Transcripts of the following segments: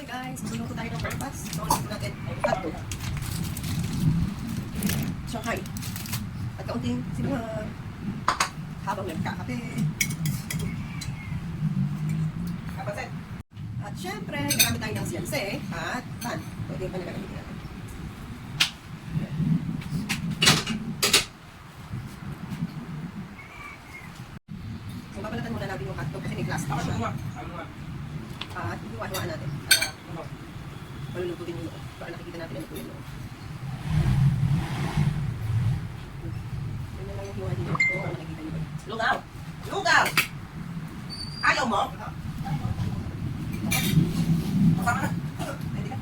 Okay guys, magluluto tayo ng breakfast. So, ulit natin ay hotdog. Shanghai. At kaunting sinuha. Habang nagkakape. Kapaset. At syempre, nagamit tayo ng siyanse at pan. Pwede yung pan na gagamitin natin. So, babalatan muna natin yung hotdog kasi may plastic siya. At hiwa-hiwaan natin. Maluluto din yung loob. Para nakikita natin ano po yung loob. Ganyan lang yung hiwa dito. Para nakikita yung loob. Lugaw! Lugaw! Ayaw mo? Kasama na. Pwede ka.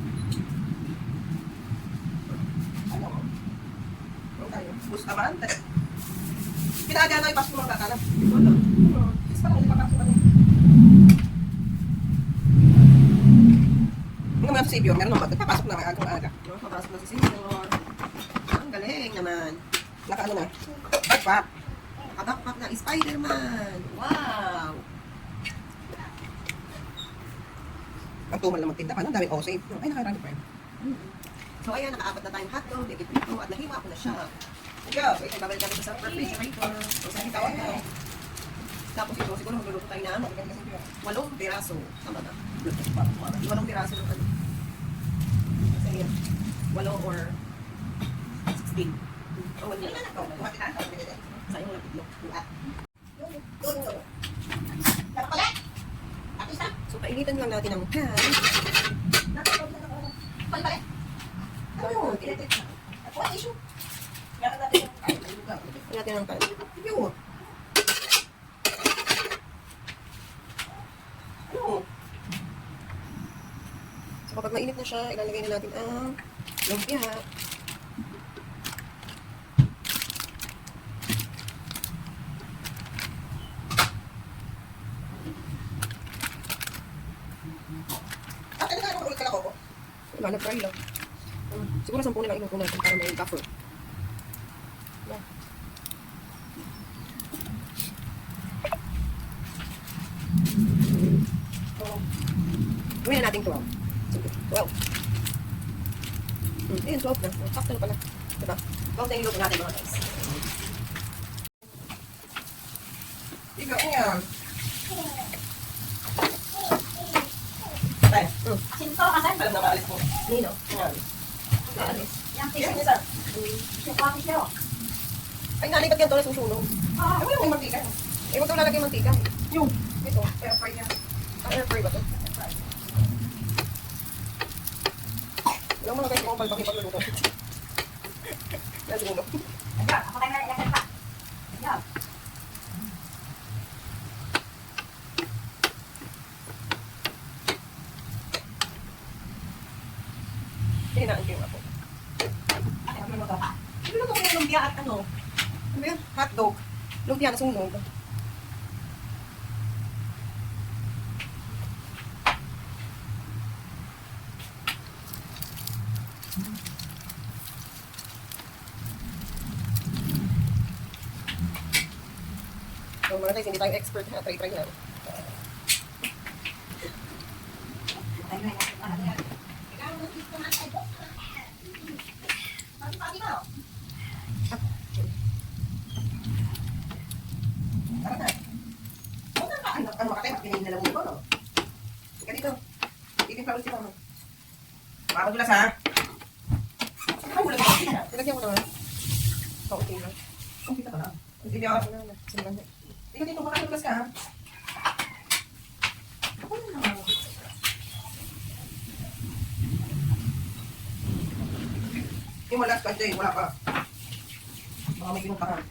Ayaw mo? Gusto man? Pinakadyan na ipasok mo ang kakala. Wala. Gusto pa lang ipapasok mo. Hindi naman si Savior. Meron naman. Nagpapasok na aga-aga. Papasok na si Senyor. Ang galing naman. Naka-ano na? Backpack. Nakabakpak na Spider-Man. Wow! Ang tumal na magtinda ka. Ang daming O-save. Ay, nakarami pa yun. So ayan, nakaapat na tayong hotdog, dito at nahiwa ko na siya. Ikaw. Wait, babalik natin sa refrigerator. So sa tawag na. Tapos ito, siguro magluluto tayo ng 8 piraso. Tama na. 8 piraso ng ano. Kasi yan, 8 or 16. Oh, wala na. Sayang lang itlog. So painitan lang natin ang pan. Natin ang pan. Yun. So kapag mainit na siya, ilalagay na natin ang lumpia. Wala, nag-fry lang. Siguro 10 na lang inuto natin para may buffer. Yan. So, gawin na natin 12. Sige, 12. Ayun, 12 na. Sakto na pala. Diba? 12 na inuto natin mga guys. Ikaw yan. Sinto asan? Alam na maalis mo. Nino. Yan. Kaalis. Yang Yan, tisu. isa. Suka siya. Ay, nanay, ba't yan ito na susunog? Ay, wala may mantika. Eh, huwag ito lalagay mantika. Yung. Ito. Air fry niya. Ang air fry ba ito? Wala mo na guys kung palpaki pagluluto. Nasunog. Ayan, ako tayo na ilagay pa. Ayan. Hinaan ko yung ako. Ako may luto pa. Niluto ko yung lumpia at ano? Ano ba yan? Hotdog. Lumpia na sunog. So mga guys, hindi tayo expert ha. Try-try lang. Tayo na ilagay pa. Tara na. Ano makatay? Pinayin na lang mo no? Ika dito. Titimpla ulit si mama. Makadulas ha? Ay, wala ka. Ilagyan ko naman. Okay lang. Ang kita ka na. Hindi niya ako. Simulan na. Ika dito, makadulas ka ha? Yung wala sa wala pa. Baka may pinuntahan.